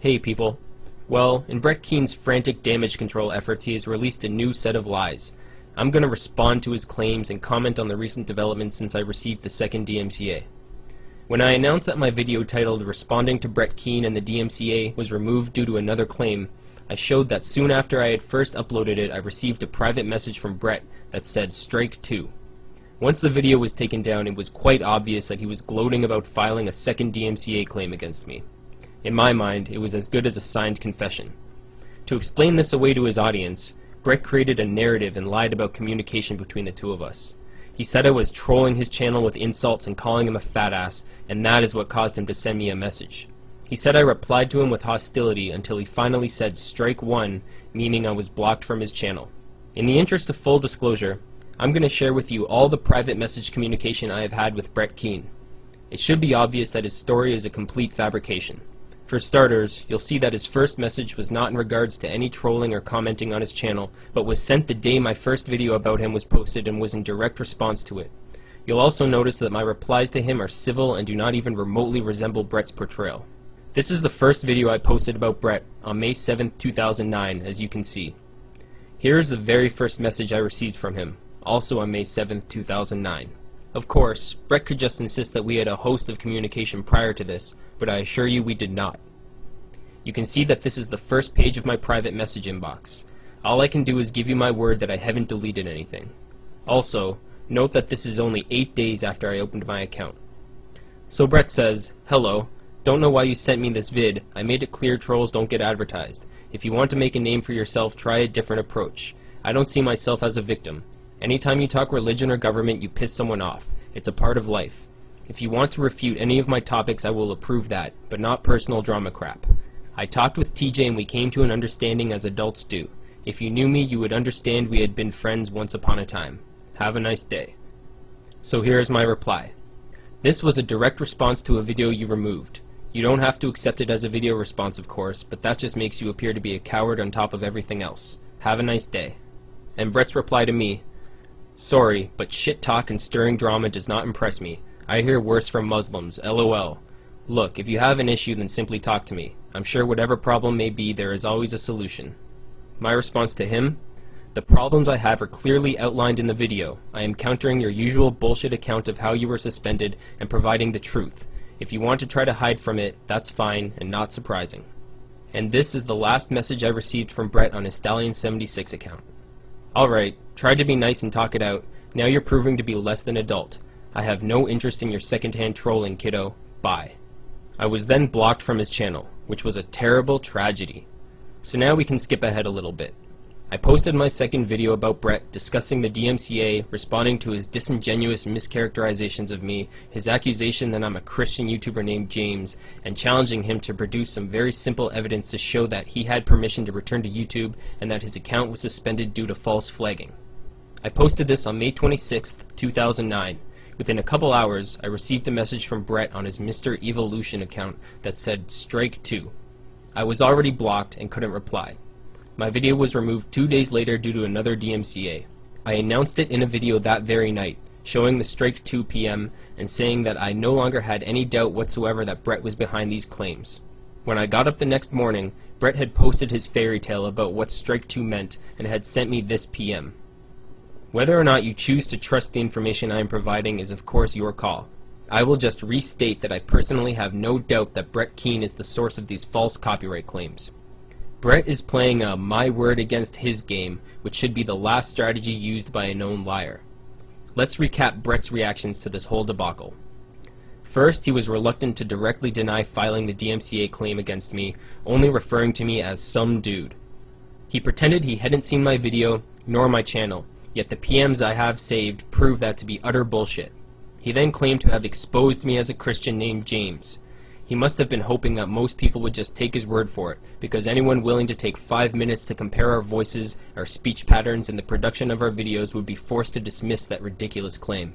Hey people. Well, in Brett Keane's frantic damage control efforts, he has released a new set of lies. I'm going to respond to his claims and comment on the recent developments since I received the second DMCA. When I announced that my video titled Responding to Brett Keane and the DMCA was removed due to another claim, I showed that soon after I had first uploaded it, I received a private message from Brett that said Strike 2. Once the video was taken down, it was quite obvious that he was gloating about filing a second DMCA claim against me. In my mind, it was as good as a signed confession. To explain this away to his audience, Brett created a narrative and lied about communication between the two of us. He said I was trolling his channel with insults and calling him a fat ass, and that is what caused him to send me a message. He said I replied to him with hostility until he finally said Strike 1, meaning I was blocked from his channel. In the interest of full disclosure, I'm going to share with you all the private message communication I have had with Brett Keane. It should be obvious that his story is a complete fabrication. For starters, you'll see that his first message was not in regards to any trolling or commenting on his channel, but was sent the day my first video about him was posted and was in direct response to it. You'll also notice that my replies to him are civil and do not even remotely resemble Brett's portrayal. This is the first video I posted about Brett on May 7th, 2009, as you can see. Here is the very first message I received from him, also on May 7th, 2009. Of course, Brett could just insist that we had a host of communication prior to this, but I assure you we did not. You can see that this is the first page of my private message inbox. All I can do is give you my word that I haven't deleted anything. Also, note that this is only 8 days after I opened my account. So Brett says, "Hello, don't know why you sent me this vid. I made it clear trolls don't get advertised. If you want to make a name for yourself, try a different approach. I don't see myself as a victim. Anytime you talk religion or government, you piss someone off. It's a part of life. If you want to refute any of my topics, I will approve that, but not personal drama crap. I talked with TJ and we came to an understanding as adults do. If you knew me, you would understand we had been friends once upon a time. Have a nice day." So here is my reply. This was a direct response to a video you removed. You don't have to accept it as a video response, of course, but that just makes you appear to be a coward on top of everything else. Have a nice day. And Brett's reply to me, "Sorry, but shit talk and stirring drama does not impress me. I hear worse from Muslims, LOL. Look, if you have an issue, then simply talk to me. I'm sure whatever problem may be, there is always a solution." My response to him? "The problems I have are clearly outlined in the video. I am countering your usual bullshit account of how you were suspended and providing the truth. If you want to try to hide from it, that's fine and not surprising." And this is the last message I received from Brett on his Stallion76 account. "Alright, tried to be nice and talk it out. Now you're proving to be less than adult. I have no interest in your secondhand trolling, kiddo. Bye." I was then blocked from his channel, which was a terrible tragedy. So now we can skip ahead a little bit. I posted my second video about Brett discussing the DMCA, responding to his disingenuous mischaracterizations of me, his accusation that I'm a Christian YouTuber named James, and challenging him to produce some very simple evidence to show that he had permission to return to YouTube and that his account was suspended due to false flagging. I posted this on May 26th, 2009. Within a couple hours, I received a message from Brett on his Mr. Evolution account that said Strike 2. I was already blocked and couldn't reply. My video was removed 2 days later due to another DMCA. I announced it in a video that very night, showing the Strike 2 PM and saying that I no longer had any doubt whatsoever that Brett was behind these claims. When I got up the next morning, Brett had posted his fairy tale about what Strike 2 meant and had sent me this PM. Whether or not you choose to trust the information I am providing is of course your call. I will just restate that I personally have no doubt that Brett Keane is the source of these false copyright claims. Brett is playing a my word against his game, which should be the last strategy used by a known liar. Let's recap Brett's reactions to this whole debacle. First, he was reluctant to directly deny filing the DMCA claim against me, only referring to me as some dude. He pretended he hadn't seen my video, nor my channel, yet the PMs I have saved prove that to be utter bullshit. He then claimed to have exposed me as a Christian named James. He must have been hoping that most people would just take his word for it, because anyone willing to take 5 minutes to compare our voices, our speech patterns, and the production of our videos would be forced to dismiss that ridiculous claim.